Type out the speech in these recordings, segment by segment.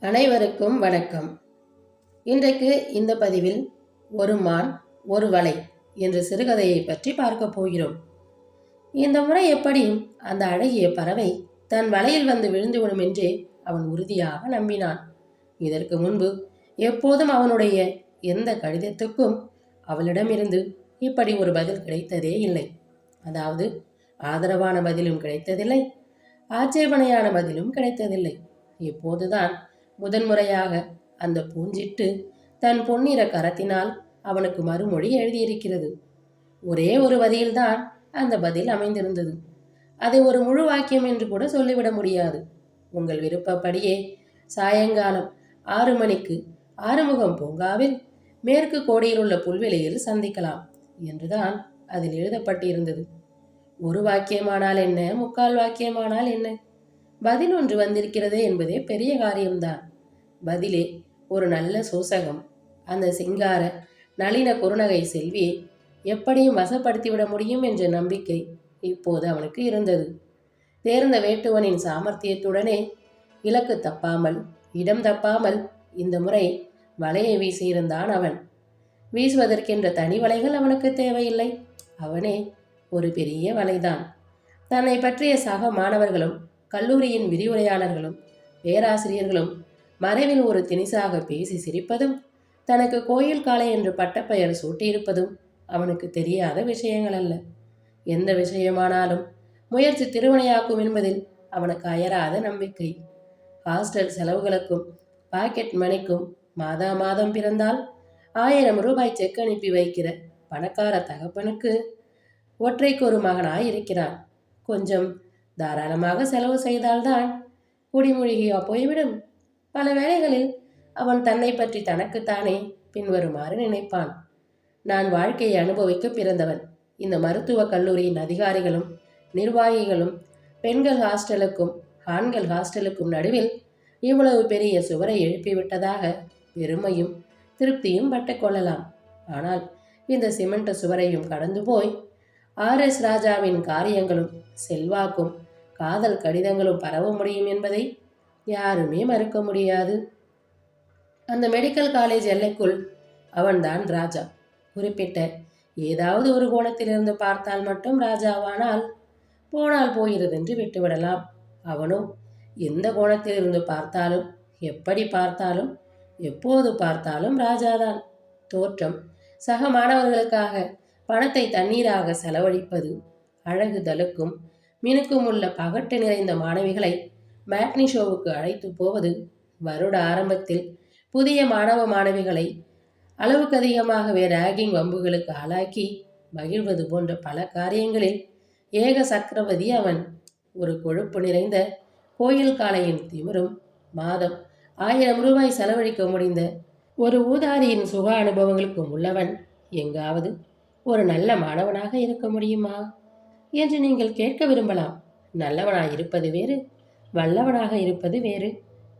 அனைவருக்கும் வணக்கம். இன்றைக்கு இந்த பதிவில் ஒரு மான் ஒரு வலை என்ற சிறுகதையை பற்றி பார்க்க போகிறோம். இந்த முறை எப்படியும் அந்த அழகிய பறவை தன் வலையில் வந்து விழுந்துவிடும் என்றே அவன் உறுதியாக நம்பினான். இதற்கு முன்பு எப்போதும் அவனுடைய எந்த கடிதத்துக்கும் அவளிடமிருந்து இப்படி ஒரு பதில் கிடைத்ததே இல்லை. அதாவது ஆதரவான பதிலும் கிடைத்ததில்லை, ஆட்சேபனையான பதிலும் கிடைத்ததில்லை. இப்போதுதான் முதன்முறையாக அந்த பூஞ்சிட்டு தன் பொன்னிற கரத்தினால் அவனுக்கு மறுமொழி எழுதியிருக்கிறது. ஒரே ஒரு வரியில்தான் அந்த பதில் அமைந்திருந்தது. அதை ஒரு முழு வாக்கியம் என்று கூட சொல்லிவிட முடியாது. உங்கள் விருப்பப்படியே சாயங்காலம் 6 மணிக்கு ஆறுமுகம் பூங்காவில் மேற்கு கோடியில் உள்ள புல்வெளியில் சந்திக்கலாம் என்றுதான் அதில் எழுதப்பட்டிருந்தது. ஒரு வாக்கியமானால் என்ன, முக்கால் வாக்கியமானால் என்ன, பதில் ஒன்று வந்திருக்கிறது என்பதே பெரிய காரியம்தான். பதிலே ஒரு நல்ல சூசகம். அந்த சிங்கார நளின குறுநகை செல்வியை எப்படியும் வசப்படுத்திவிட முடியும் என்ற நம்பிக்கை இப்போது அவனுக்கு இருந்தது. தேர்ந்த வேட்டுவனின் சாமர்த்தியத்துடனே இலக்கு தப்பாமல் இடம் தப்பாமல் இந்த முறை வலையை வீசியிருந்தான் அவன். வீசுவதற்கென்ற தனி வலைகள் அவனுக்கு தேவையில்லை. அவனே ஒரு பெரிய வலைதான். தன்னை பற்றிய சக மாணவர்களும் கல்லூரியின் விரிவுரையாளர்களும் பேராசிரியர்களும் மறைவில் ஒரு திணிசாக பேசி சிரிப்பதும் தனக்கு கோயில் காளை என்று பட்டப்பெயர் சூட்டியிருப்பதும் அவனுக்கு தெரியாத விஷயங்கள் அல்ல. எந்த விஷயமானாலும் முயற்சி திருவினையாக்கும் என்பதில் அவனுக்கு அயராத நம்பிக்கை. ஹாஸ்டல் செலவுகளுக்கும் பாக்கெட் மணிக்கும் மாதா மாதம் பிறந்தால் 1000 ரூபாய் செக் அனுப்பி வைக்கிற பணக்கார தகப்பனுக்கு ஒற்றைக்கு ஒரு மகனாய் இருக்கிறான். கொஞ்சம் தாராளமாக செலவு செய்தால்தான் குடிமூழ்கியா போய்விடும். பல வேளைகளில் அவன் தன்னை பற்றி தனக்குத்தானே பின்வருமாறு நினைப்பான். நான் வாழ்க்கையை அனுபவிக்க பிறந்தவன். இந்த மருத்துவக் கல்லூரியின் அதிகாரிகளும் நிர்வாகிகளும் பெண்கள் ஹாஸ்டலுக்கும் ஆண்கள் ஹாஸ்டலுக்கும் நடுவில் இவ்வளவு பெரிய சுவரை எழுப்பிவிட்டதாக பெருமையும் திருப்தியும் பட்டுக்கொள்ளலாம். ஆனால் இந்த சிமெண்ட் சுவரையும் கடந்து போய் RS ராஜாவின் காரியங்களும் செல்வாக்கும் காதல் கடிதங்களும் பரவ முடியும் என்பதை யாருமே மறுக்க முடியாது. அந்த மெடிக்கல் காலேஜ் எல்லைக்குள் அவன்தான் ராஜா. குறிப்பிட்ட ஏதாவது ஒரு கோணத்திலிருந்து பார்த்தால் மட்டும் ராஜாவானால் போனால் போகிறது என்று விட்டுவிடலாம். அவனோ எந்த கோணத்திலிருந்து பார்த்தாலும் எப்படி பார்த்தாலும் எப்போது பார்த்தாலும் ராஜாதான். தோற்றம் சக மாணவர்களுக்காக பணத்தை தண்ணீராக செலவழிப்பது, அழகு தலுக்கும் மினுக்கும் உள்ள பகட்டு நிறைந்த மாணவிகளை மேட்னி ஷோவுக்கு அழைத்து போவது, வருட ஆரம்பத்தில் புதிய மாணவ மாணவிகளை அளவுக்கு அதிகமாகவே ராகிங் வம்புகளுக்கு ஆளாக்கி மகிழ்வது போன்ற பல காரியங்களில் ஏக சக்கரவதி அவன். ஒரு கொழுப்பு நிறைந்த கோயில் காளையின் திமிரும் மாதம் 1000 ரூபாய் செலவழிக்க முடிந்த ஒரு ஊதாரியின் சுக அனுபவங்களுக்கும் உள்ளவன் எங்காவது ஒரு நல்ல மாணவனாக இருக்க முடியுமா என்று நீங்கள் கேட்க விரும்பலாம். நல்லவனாக இருப்பது வேறு, வல்லவனாக இருப்பது வேறு.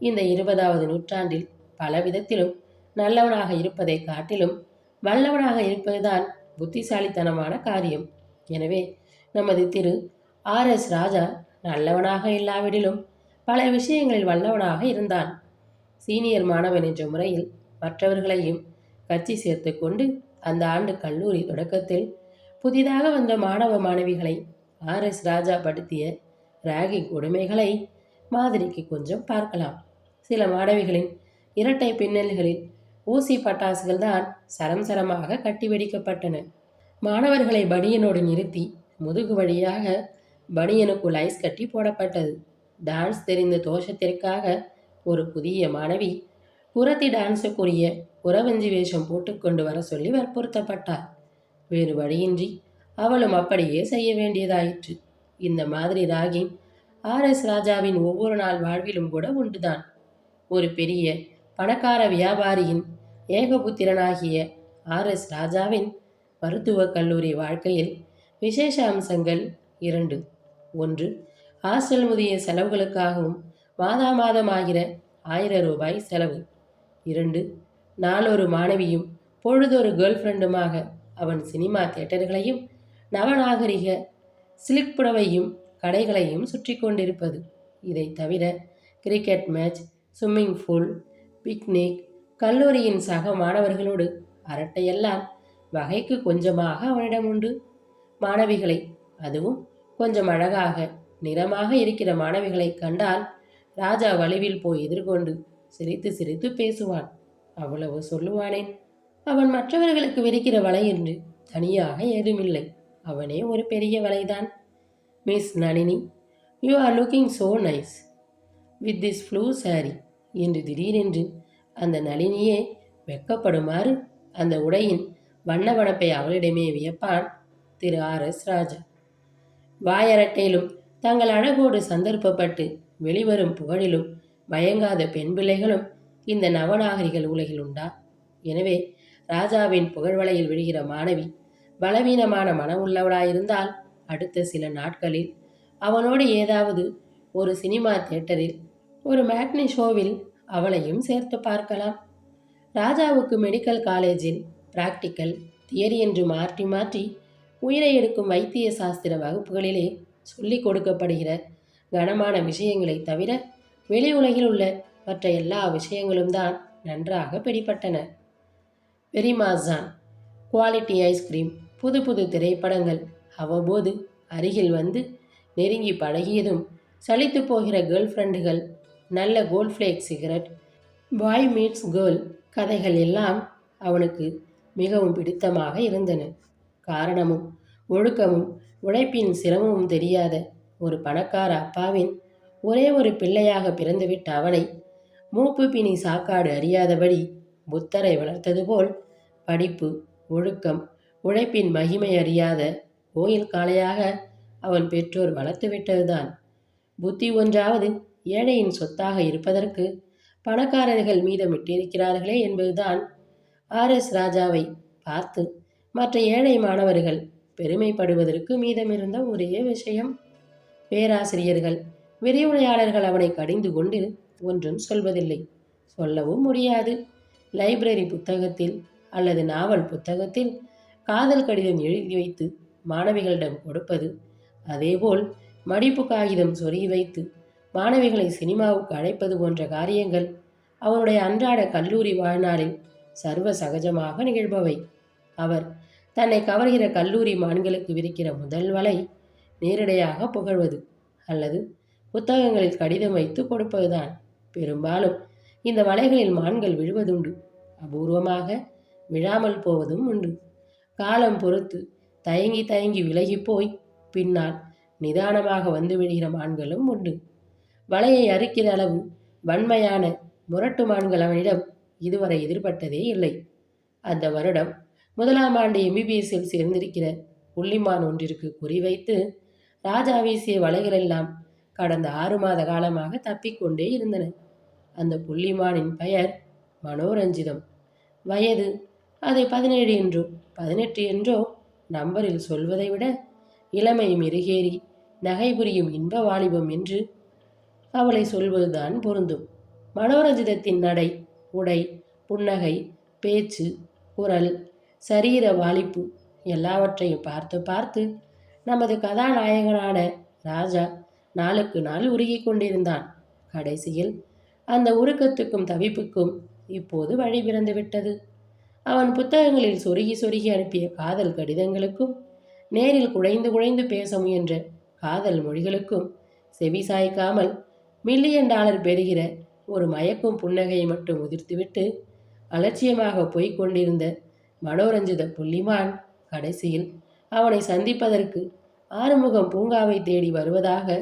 இந்த 20வது நூற்றாண்டில் பல விதத்திலும் நல்லவனாக இருப்பதை காட்டிலும் வல்லவனாக இருப்பதுதான் புத்திசாலித்தனமான காரியம். எனவே நமது திரு RS ராஜா நல்லவனாக இல்லாவிடிலும் பல விஷயங்களில் வல்லவனாக இருந்தான். சீனியர் மாணவன் என்ற முறையில் மற்றவர்களையும் கட்சி சேர்த்து கொண்டு அந்த ஆண்டு கல்லூரி தொடக்கத்தில் புதிதாக வந்த மாணவ மாணவிகளை RS ராஜா படுத்திய ராகிங் கொடுமைகளை மாதிரிக்கு கொஞ்சம் பார்க்கலாம். சில மாணவிகளின் இரட்டை பின்னல்களில் ஊசி பட்டாசுகள் தான் சரம் சரமாக கட்டி வெடிக்கப்பட்டன. மாணவர்களை பனியனோடு நிறுத்தி முதுகு வழியாக பனியனுக்குள் ஐஸ் கட்டி போடப்பட்டது. டான்ஸ் தெரிந்த தோஷத்திற்காக ஒரு புதிய மாணவி புரத்தி டான்ஸுக்குரிய உறவஞ்சி வேஷம் போட்டுக்கொண்டு வர சொல்லி வற்புறுத்தப்பட்டார். வேறு வழியின்றி அவளும் அப்படியே செய்ய வேண்டியதாயிற்று. இந்த மாதிரி ராகிங் RS ராஜாவின் ஒவ்வொரு நாள் வாழ்விலும் கூட உண்டுதான். ஒரு பெரிய பணக்கார வியாபாரியின் ஏகபுத்திரனாகிய RS ராஜாவின் மருத்துவக் கல்லூரி வாழ்க்கையில் விசேஷ அம்சங்கள் 2. 1. ஹாஸ்டல் முதிய செலவுகளுக்காகவும் மாதா மாதம் ஆகிற 1000 ரூபாய் செலவு. 2. நாளொரு மாணவியும் பொழுதொரு கேர்ள் ஃப்ரெண்டுமாக அவன் சினிமா தியேட்டர்களையும் நவநாகரிக சிலிக் புடவையும் கடைகளையும் சுற்றி கொண்டிருப்பது. இதை தவிர cricket match, swimming pool, picnic, கல்லூரியின் சக மாணவர்களோடு அரட்டையெல்லாம் வகைக்கு கொஞ்சமாக அவனிடம் உண்டு. மாணவிகளை, அதுவும் கொஞ்சம் அழகாக நிறமாக இருக்கிற மாணவிகளை கண்டால் ராஜா வலுவில் போய் எதிர்கொண்டு சிரித்து சிரித்து பேசுவான். அவ்வளவு சொல்லுவானேன். அவன் மற்றவர்களுக்கு விரிக்கிற வலை என்று தனியாக ஏதுமில்லை. அவனே ஒரு பெரிய வலைதான். Miss Nalini, you are looking so nice with this blue sari என்று திடீரென்று அந்த நளினியே வெக்கப்படுமாறு அந்த உடையின் வண்ணவனப்பை அவளிடமே வியப்பான் திரு R.S. ராஜா. வாயரட்டையிலும் தங்கள் அழகோடு சந்தர்ப்பப்பட்டு வெளிவரும் புகழிலும் மயங்காத பெண் பிள்ளைகளும் இந்த நவநாகரிகள் உலகில் உண்டா? எனவே ராஜாவின் புகழ்வலையில் விழுகிற மாணவி பலவீனமான மனம் உள்ளவளாயிருந்தால் அடுத்த சில நாட்களில் அவனோடு ஏதாவது ஒரு சினிமா தியேட்டரில், ஒரு மேட்னி ஷோவில் அவளையும் சேர்த்து பார்க்கலாம். ராஜாவுக்கு மெடிக்கல் காலேஜில் பிராக்டிக்கல், தியரி என்று மாற்றி மாற்றி உயிரை எடுக்கும் வைத்திய சாஸ்திர வகுப்புகளிலே சொல்லிக் கொடுக்கப்படுகிற கனமான விஷயங்களை தவிர வெளி உலகில் உள்ள மற்ற எல்லா விஷயங்களும் தான் நன்றாக பிடிபட்டன. வெரிமாசான், குவாலிட்டி ஐஸ்கிரீம், புது புது திரைப்படங்கள் அவ்வப்போது அருகில் வந்து நெருங்கி பழகியதும் சலித்து போகிற கேர்ள் ஃப்ரெண்டுகள், நல்ல gold flake cigarette, boy meets girl கதைகள் எல்லாம் அவனுக்கு மிகவும் பிடித்தமாக இருந்தன. காரணமும் ஒழுக்கமும் உழைப்பின் சிரமமும் தெரியாத ஒரு பணக்கார அப்பாவின் ஒரே ஒரு பிள்ளையாக பிறந்துவிட்ட அவனை மூப்பு பிணி சாக்காடு அறியாதபடி புத்தரை வளர்த்தது போல் படிப்பு, ஒழுக்கம், உழைப்பின் மகிமை அறியாத கோயில் காளையாக அவன் பெற்றோர் வளர்த்து விட்டதுதான். புத்தி ஒன்றாவது ஏழையின் சொத்தாக இருப்பதற்கு பணக்காரர்கள் மீதமிட்டிருக்கிறார்களே என்பதுதான் R.S. ராஜாவை பார்த்து மற்ற ஏழை மாணவர்கள் பெருமைப்படுவதற்கு மீதமிருந்த ஒரே விஷயம். பேராசிரியர்கள், விரிவுரையாளர்கள் அவனை கடிந்து கொண்டு ஒன்றும் சொல்வதில்லை, சொல்லவும் முடியாது. லைப்ரரி புத்தகத்தில் அல்லது நாவல் புத்தகத்தில் காதல் கடிதம் எழுதி வைத்து மாணவிகளிடம் கொடுப்பது, அதேபோல் மடிப்பு காகிதம் சொருகி வைத்து மாணவிகளை சினிமாவுக்கு அழைப்பது போன்ற காரியங்கள் அவனுடைய அன்றாட கல்லூரி வாழ்நாளில் சர்வ சகஜமாக நிகழ்பவை. அவர் தன்னை கவர்கிற கல்லூரி மான்களுக்கு விரிக்கிற முதல் வலை நேரடியாக புகழ்வது அல்லது புத்தகங்களில் கடிதம் வைத்து கொடுப்பதுதான். பெரும்பாலும் இந்த வலைகளில் மான்கள் விழுவதுண்டு, அபூர்வமாக விழாமல் போவதும் உண்டு. காலம் பொறுத்து தயங்கி தயங்கி விலகி போய் பின்னால் நிதானமாக வந்து விழுகிற மான்களும் உண்டு. வலையை அறுக்கிற அளவு வன்மையான முரட்டு மான்கள் அவனிடம் இதுவரை எதிர்பட்டதே இல்லை. அந்த வருடம் 1ஆம் ஆண்டு MBBSல் சேர்ந்திருக்கிற புள்ளிமான் ஒன்றிற்கு குறிவைத்து ராஜா வீசிய வலைகளெல்லாம் கடந்த 6 மாத காலமாக தப்பிக்கொண்டே இருந்தன. அந்த புள்ளிமானின் பெயர் மனோரஞ்சிதம். வயது அதை 17 என்றோ 18 என்றோ நம்பரில் சொல்வதை விட இளமை மெருகேறி நகை புரியும் இன்ப வாலிபம் என்று அவளை சொல்வதுதான் பொருந்தும். மனோரஞ்சிதத்தின் நடை, உடை, புன்னகை, பேச்சு, குரல், சரீர வாலிப்பு எல்லாவற்றையும் பார்த்து பார்த்து நமது கதாநாயகனான ராஜா நாளுக்கு நாள் உருகி கொண்டிருந்தான். கடைசியில் அந்த உருக்கத்துக்கும் தவிப்புக்கும் இப்போது வழி பிறந்து விட்டது. அவன் புத்தகங்களில் சொருகி சொருகி அனுப்பிய காதல் கடிதங்களுக்கும் நேரில் குழைந்து குழைந்து பேச முயன்ற காதல் மொழிகளுக்கும் செவி சாய்க்காமல் $1,000,000 பெறுகிற ஒரு மயக்கும் புன்னகையை மட்டும் உதிர்த்துவிட்டு அலட்சியமாக போய்க் கொண்டிருந்த மனோரஞ்சித புள்ளிமான் கடைசியில் அவனை சந்திப்பதற்கு ஆறுமுகம் பூங்காவை தேடி வருவதாக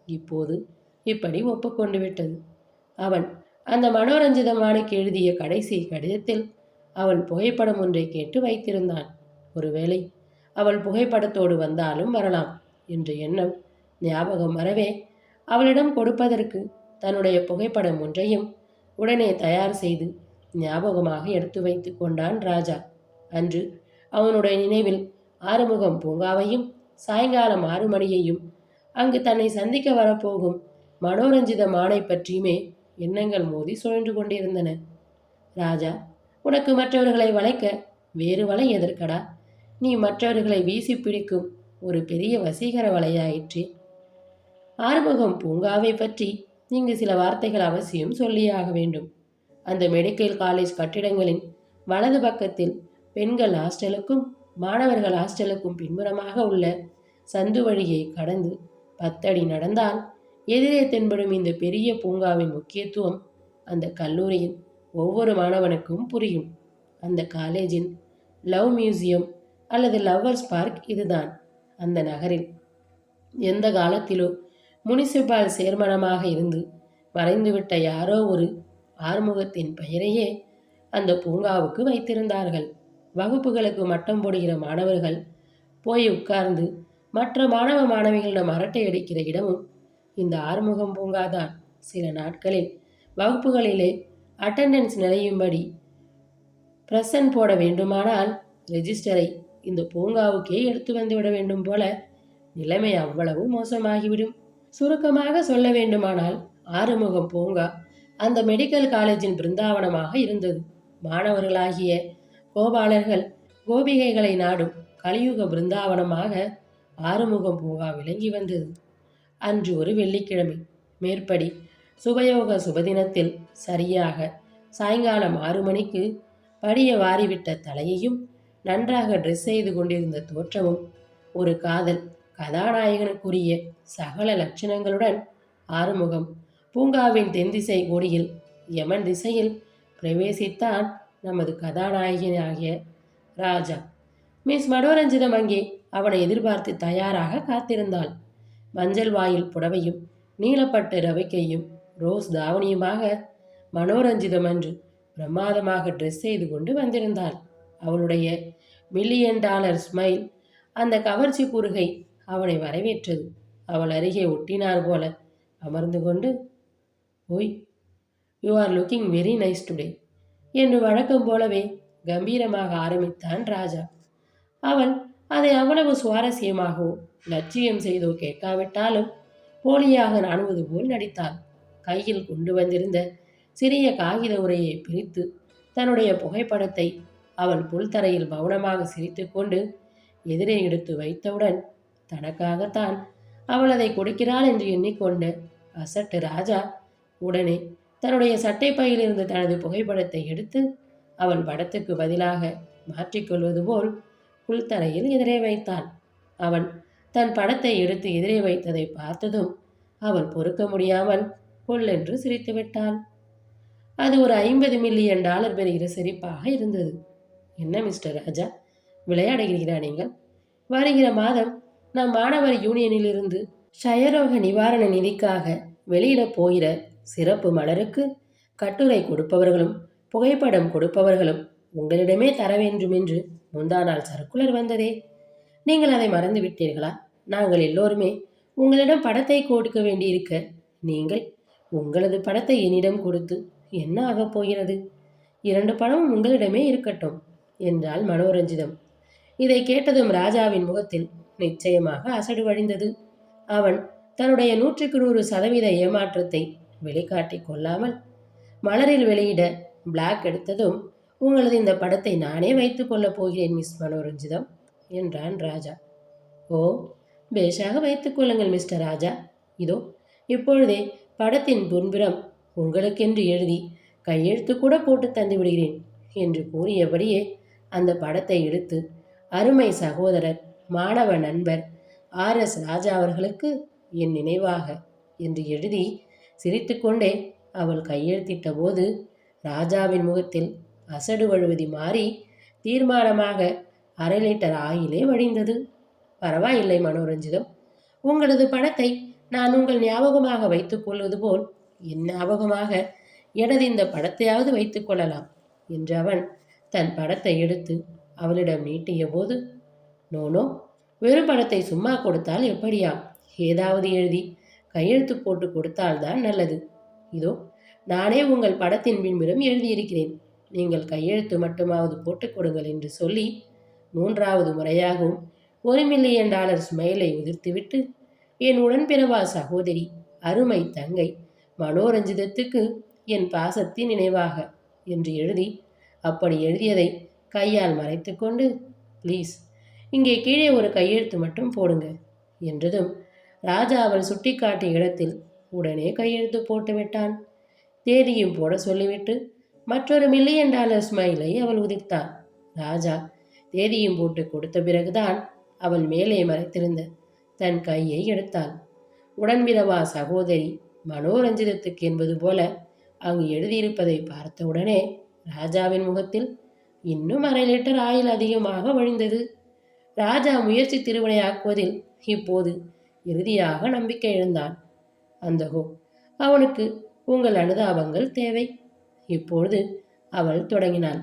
இப்போது இப்படி ஒப்புக்கொண்டு விட்டது. அவன் அந்த மனோரஞ்சிதமானுக்கு எழுதிய கடைசி கடிதத்தில் அவள் புகைப்படம் ஒன்றை கேட்டு வைத்திருந்தான். ஒருவேளை அவள் புகைப்படத்தோடு வந்தாலும் வரலாம் என்ற எண்ணம் ஞாபகம் வரவே அவளிடம் கொடுப்பதற்கு தன்னுடைய புகைப்படம் ஒன்றையும் உடனே தயார் செய்து ஞாபகமாக எடுத்து வைத்து கொண்டான் ராஜா. அன்று அவனுடைய நினைவில் ஆறுமுகம் பூங்காவையும் சாயங்காலம் 6 மணியையும் அங்கு தன்னை சந்திக்க வரப்போகும் மனோரஞ்சித மானை பற்றியுமே எண்ணங்கள் மோதி சுழன்று கொண்டிருந்தன. ராஜா, உனக்கு மற்றவர்களை வளைக்க வேறு வலை எதற்கடா? நீ மற்றவர்களை வீசி பிடிக்கும் ஒரு பெரிய வசீகர வலையாயிற்றே. ஆறுமுகம் பூங்காவை பற்றி இங்கு சில வார்த்தைகள் அவசியம் சொல்லியாக வேண்டும். அந்த மெடிக்கல் காலேஜ் கட்டிடங்களின் வலது பக்கத்தில் பெண்கள் ஹாஸ்டலுக்கும் மாணவர்கள் ஹாஸ்டலுக்கும் பின்புறமாக உள்ள சந்து வழியை கடந்து 10 அடி நடந்தால் எதிரே தென்படும் இந்த பெரிய பூங்காவின் முக்கியத்துவம் அந்த கல்லூரியின் ஒவ்வொரு மாணவனுக்கும் புரியும். அந்த காலேஜின் லவ் மியூசியம் அல்லது லவ்வர்ஸ் பார்க் இதுதான். அந்த நகரில் எந்த காலத்திலோ முனிசிபால் சேர்மனமாக இருந்து மறைந்துவிட்ட யாரோ ஒரு ஆறுமுகத்தின் பெயரையே அந்த பூங்காவுக்கு வைத்திருந்தார்கள். வகுப்புகளுக்கு மட்டம் போடுகிற மாணவர்கள் போய் உட்கார்ந்து மற்ற மாணவ மாணவிகளிடம் அரட்டை அடிக்கிற இடமும் இந்த ஆறுமுகம் பூங்காதான். சில நாட்களில் வகுப்புகளிலே அட்டெண்டன்ஸ் நிலையும்படி பிரசன்ட் போட வேண்டுமானால் ரெஜிஸ்டரை இந்த பூங்காவுக்கே எடுத்து வந்துவிட வேண்டும் போல நிலைமை அவ்வளவு மோசமாகிவிடும். சுருக்கமாக சொல்ல வேண்டுமானால் ஆறுமுகம் பூங்கா அந்த மெடிக்கல் காலேஜின் பிருந்தாவனமாக இருந்தது. மாணவர்களாகிய கோபாலர்கள் கோபிகைகளை நாடும் கலியுக பிருந்தாவனமாக ஆறுமுகம் பூங்கா விளங்கி வந்தது. அன்று ஒரு வெள்ளிக்கிழமை மேற்படி சுபயோக சுபதினத்தில் சரியாக சாயங்காலம் 6 மணிக்கு படிய வாரிவிட்ட தலையையும் நன்றாக ட்ரெஸ் செய்து கொண்டிருந்த தோற்றமும் ஒரு காதல் கதாநாயகனுக்குரிய சகல லட்சணங்களுடன் ஆறுமுகம் பூங்காவின் தென்திசை கோடியில் யமன் திசையில் பிரவேசித்தான் நமது கதாநாயகனாகிய ராஜா. மிஸ் மனோரஞ்சிதம் அங்கே அவனை எதிர்பார்த்து தயாராக காத்திருந்தாள். மஞ்சள் வாயில் புடவையும் நீலப்பட்டு ரவிக்கையும் ரோஸ் தாவணியுமாக மனோரஞ்சிதம் அன்று பிரமாதமாக ட்ரெஸ் செய்து கொண்டு வந்திருந்தாள். அவளுடைய $1,000,000 ஸ்மைல், அந்த கவர்ச்சி குறுகை அவனை வரவேற்றது. அவள் அருகே ஒட்டினார் போல அமர்ந்து கொண்டு, ஓய், you are looking very nice today என்று வழக்கம் போலவே கம்பீரமாக ஆரம்பித்தான் ராஜா. அவள் அதை அவ்வளவு சுவாரஸ்யமாகவோ லட்சியம் செய்தோ கேட்காவிட்டாலும் போலியாக நாணுவது போல் நடித்தாள். கையில் கொண்டு வந்திருந்த சிறிய காகித உரையை பிரித்து தன்னுடைய புகைப்படத்தை அவள் புல்தரையில் மௌனமாக சிரித்து கொண்டு எதிரே எடுத்து வைத்தவுடன் தனக்காகத்தான் அவள் அதை கொடுக்கிறாள் என்று எண்ணிக்கொண்ட அசட்டு ராஜா உடனே தன்னுடைய சட்டை பையிலிருந்து தனது புகைப்படத்தை எடுத்து அவள் படத்துக்கு பதிலாக மாற்றிக்கொள்வது போல் புல்தரையில் எதிரே வைத்தான். அவன் தன் படத்தை எடுத்து எதிரே வைத்ததை பார்த்ததும் அவள் பொறுக்க முடியாமல் கொல்லென்று சிரித்து விட்டாள். அது ஒரு $50 மில்லியன் பெறுகிற சிரிப்பாக இருந்தது. என்ன மிஸ்டர் ராஜா, விளையாடுகிறீரா நீங்கள்? வருகிற மாதம் நம் மாணவர் யூனியனிலிருந்து க்ஷயரோக நிவாரண நிதிக்காக வெளியிடப் போகிற சிறப்பு மலருக்கு கட்டுரை கொடுப்பவர்களும் புகைப்படம் கொடுப்பவர்களும் உங்களிடமே தர வேண்டும் என்று முந்தா நாள் சர்க்குலர் வந்ததே, நீங்கள் அதை மறந்து விட்டீர்களா? நாங்கள் எல்லோருமே உங்களிடம் படத்தை கொடுக்க வேண்டியிருக்க நீங்கள் உங்களது படத்தை என்னிடம் கொடுத்து என்ன ஆகப் போகிறது? 2 படமும் உங்களிடமே இருக்கட்டும் என்றாள் மனோரஞ்சிதம். இதை கேட்டதும் ராஜாவின் முகத்தில் நிச்சயமாக அசடு வழிந்தது. அவன் தன்னுடைய 100% ஏமாற்றத்தை வெளிக்காட்டி கொள்ளாமல் மலரில் வெளியிட பிளாக் எடுத்ததும், உங்களது இந்த படத்தை நானே வைத்துக் கொள்ளப் போகிறேன் மிஸ் மனோரஞ்சிதம் என்றான் ராஜா. ஓ, பேஷாக வைத்துக் கொள்ளுங்கள் மிஸ்டர் ராஜா. இதோ இப்பொழுதே படத்தின் பின்புறம் உங்களுக்கென்று எழுதி கையெழுத்து கூட போட்டு தந்து விடுகிறேன் என்று கூறியபடியே அந்த படத்தை எடுத்து அருமை சகோதரர் மாணவ நண்பர் RS ராஜா அவர்களுக்கு என் நினைவாக என்று எழுதி சிரித்துக்கொண்டே அவள் கையெழுத்திட்ட போது ராஜாவின் முகத்தில் அசடு வழுவதி மாறி தீர்மானமாக 1/2 லிட்டர் ஆயிலே வழிந்தது. பரவாயில்லை மனோரஞ்சிதம், உங்களது படத்தை நான் உங்கள் ஞாபகமாக வைத்துக் கொள்வது போல் என் ஞாபகமாக எனது இந்த படத்தையாவது வைத்துக் கொள்ளலாம் என்று அவன் தன் படத்தை எடுத்து அவளிடம் நீட்டிய போது, நோனோ, வெறும் படத்தை சும்மா கொடுத்தால் எப்படியா? ஏதாவது எழுதி கையெழுத்து போட்டு கொடுத்தால்தான் நல்லது. இதோ நானே உங்கள் படத்தின் பின்புறம் எழுதியிருக்கிறேன், நீங்கள் கையெழுத்து மட்டுமாவது போட்டுக் கொடுங்கள் என்று சொல்லி 3வது முறையாகவும் $1 மில்லியன் ஸ்மைலை உதிர்த்துவிட்டு, என் உடன்பிறவா சகோதரி அருமை தங்கை மனோரஞ்சிதத்துக்கு என் பாசத்தின் நினைவாக என்று எழுதி, அப்படி எழுதியதை கையால் மறைத்து கொண்டு, ப்ளீஸ் இங்கே கீழே ஒரு கையெழுத்து மட்டும் போடுங்க என்றதும் ராஜா அவள் சுட்டிக்காட்டிய இடத்தில் உடனே கையெழுத்து போட்டு விட்டான். தேதியும் போட சொல்லிவிட்டு மற்றொரு $1 மில்லியன் ஸ்மைலை அவள் உதிர்த்தாள். ராஜா தேதியும் போட்டு கொடுத்த பிறகுதான் அவள் மேலே மறைத்திருந்த தன் கையை எடுத்தாள். உடன்பிறவா சகோதரி மனோரஞ்சிதத்துக்கு என்பது போல அங்கு எழுதியிருப்பதை பார்த்தவுடனே ராஜாவின் முகத்தில் இன்னும் 1/2 லிட்டர் ஆயில் அதிகமாக வழிந்தது. ராஜா முயற்சி திருவினையாக்குவதில் இப்போது இறுதியாக நம்பிக்கை இழந்தான். அந்தகோ அவனுக்கு உங்கள் அனுதாபங்கள் தேவை. இப்பொழுது அவள் தொடங்கினாள்.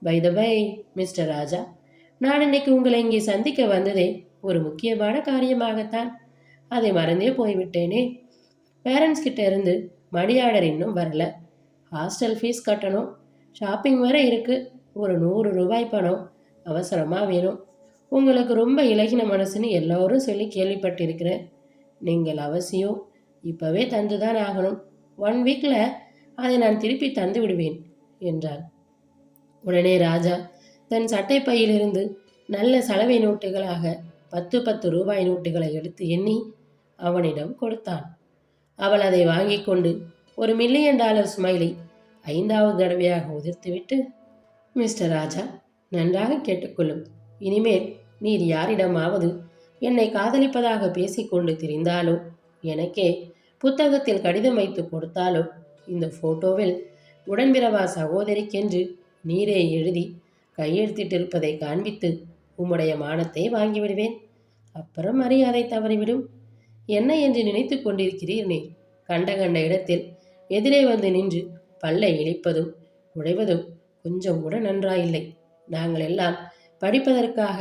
பை த பை மிஸ்டர் ராஜா, நான் இன்னைக்கு உங்களை இங்கே சந்திக்க வந்ததே ஒரு முக்கியமான காரியமாகத்தான். அதை மறந்தே போய்விட்டேனே. பேரண்ட்ஸ் கிட்ட இருந்து மணி ஆர்டர் இன்னும் வரல. ஹாஸ்டல் ஃபீஸ் கட்டணும், ஷாப்பிங் வேற இருக்கு. ஒரு $100 பணம் அவசரமாக வேணும். உங்களுக்கு ரொம்ப இலகின மனசுன்னு எல்லோரும் சொல்லி கேள்விப்பட்டிருக்கிறேன். நீங்கள் அவசியம் இப்போவே தந்துதான் ஆகணும். 1 வீக்கில் அதை நான் திருப்பி தந்து விடுவேன் என்றாள். உடனே ராஜா தன் சட்டை பையிலிருந்து நல்ல சலவை நோட்டுகளாக 10 ரூபாய் நோட்டுகளை எடுத்து எண்ணி அவனிடம் கொடுத்தான். அவள் அதை வாங்கி கொண்டு ஒரு $1 மில்லியன் ஸ்மைலை 5வது தடவையாக உதிர்த்துவிட்டு, மிஸ்டர் ராஜா, நன்றாக கேட்டுக்கொள்ளும். இனிமேல் நீர் யாரிடமாவது என்னை காதலிப்பதாக பேசிக்கொண்டு திரிந்தாலோ, எனக்கே புத்தகத்தில் கடிதம் வைத்து கொடுத்தாலோ, இந்த போட்டோவில் உடன்பிறவா சகோதரிக்கென்று நீரே எழுதி கையெழுத்திட்டிருப்பதை காண்பித்து உம்முடைய மானத்தை வாங்கிவிடுவேன். அப்புறம் மரியாதை தவறிவிடும். என்ன என்று நினைத்து கொண்டிருக்கிறீர் நீர்? கண்ட இடத்தில் எதிரே வந்து நின்று பல்லை இழிப்பதும் உடைவதும் கொஞ்சம் கூட நன்றாயில்லை. நாங்கள் எல்லாம் படிப்பதற்காக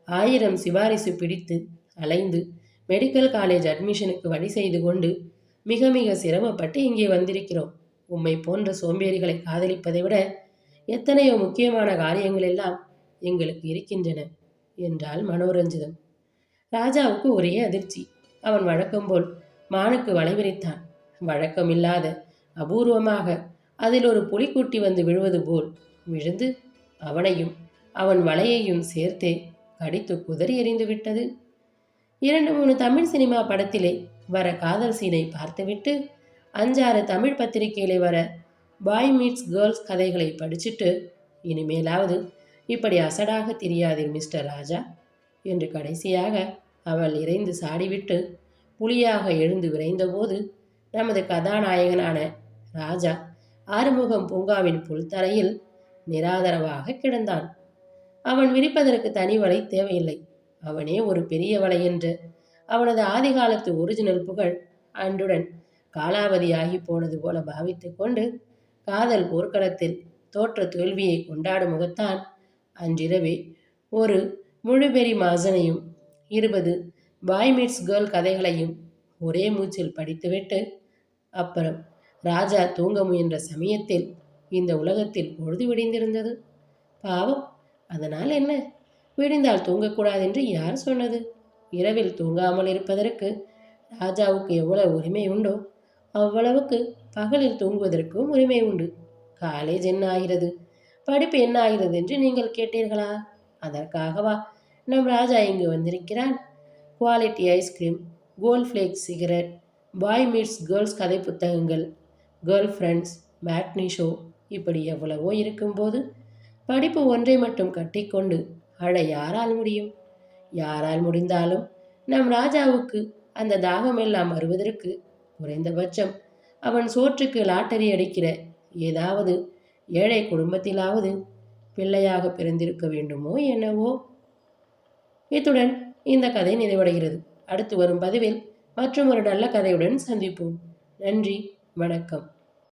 1000 சிபாரிசு பிடித்து அலைந்து மெடிக்கல் காலேஜ் அட்மிஷனுக்கு வழி செய்து கொண்டு மிக மிக சிரமப்பட்டு இங்கே வந்திருக்கிறோம். உம்மை போன்ற சோம்பேறிகளை காதலிப்பதை விட எத்தனையோ முக்கியமான காரியங்கள் எல்லாம் எங்களுக்கு இருக்கின்றன என்றாள் மனோரஞ்சிதம். ராஜாவுக்கு ஒரே அதிர்ச்சி. அவன் வழக்கம்போல் மானுக்கு வலை விரித்தான். வழக்கமில்லாத அபூர்வமாக அதில் ஒரு புலிக்குட்டி வந்து விழுவது போல் விழுந்து அவனையும் அவன் வலையையும் சேர்த்தே கடித்து குதறி எறிந்து விட்டது. 2-3 தமிழ் சினிமா படத்திலே வர காதல் சீனை பார்த்துவிட்டு 5-6 தமிழ் பத்திரிகையிலே வர பாய் மீட்ஸ் கேர்ள்ஸ் கதைகளை படிச்சுட்டு, இனிமேலாவது இப்படி அசடாக தெரியாதீர் மிஸ்டர் ராஜா என்று கடைசியாக அவள் இறைந்து சாடிவிட்டு புலியாக எழுந்து விரைந்தபோது நமது கதாநாயகனான ராஜா ஆறுமுகம் பூங்காவின் புல்தரையில் நிராதரவாக கிடந்தான். அவன் விரிப்பதற்கு தனி வலை தேவையில்லை. அவனே ஒரு பெரிய வலை என்று அவனது ஆதிகாலத்து ஒரிஜினல் புகழ் அன்றுடன் காலாவதியாகி போனது போல பாவித்து கொண்டு காதல் போர்க்களத்தில் தோற்ற தோல்வியை கொண்டாடும் முகத்தான் அன்றிரவே ஒரு முழுபெரி மாசனையும் 20 பாய் மீட்ஸ் கேர்ள் கதைகளையும் ஒரே மூச்சில் படித்துவிட்டு அப்புறம் ராஜா தூங்க முயன்ற சமயத்தில் இந்த உலகத்தில் பொழுது விடிந்திருந்தது. பாவம், அதனால் என்ன? விடிந்தால் தூங்கக்கூடாது என்று யார் சொன்னது? இரவில் தூங்காமல் இருப்பதற்கு ராஜாவுக்கு எவ்வளவு உரிமை உண்டோ அவ்வளவுக்கு பகலில் தூங்குவதற்கும் உரிமை உண்டு. காலேஜ் என்ன ஆகிறது, படிப்பு என்ன ஆகிறது என்று நீங்கள் கேட்டீர்களா? அதற்காகவா நம் ராஜா இங்கு வந்திருக்கிறான்? Quality ice cream, gold flakes cigarette, boy meets girls கதை புத்தகங்கள், கேர்ள் ஃப்ரெண்ட்ஸ், மேட்னி ஷோ, இப்படி எவ்வளவோ இருக்கும்போது படிப்பு ஒன்றை மட்டும் கட்டிக்கொண்டு அழ யாரால் முடியும்? யாரால் முடிந்தாலும் நம் ராஜாவுக்கு அந்த தாகமெல்லாம் வருவதற்கு குறைந்தபட்சம் அவன் சோற்றுக்கு லாட்டரி அடிக்கிற ஏதாவது ஏழை குடும்பத்திலாவது பிள்ளையாக பிறந்திருக்க வேண்டுமோ என்னவோ. இத்துடன் இந்த கதை நிறைவடைகிறது. அடுத்து வரும் பதிவில் மற்றும் ஒரு நல்ல கதையுடன் சந்திப்போம். நன்றி, வணக்கம்.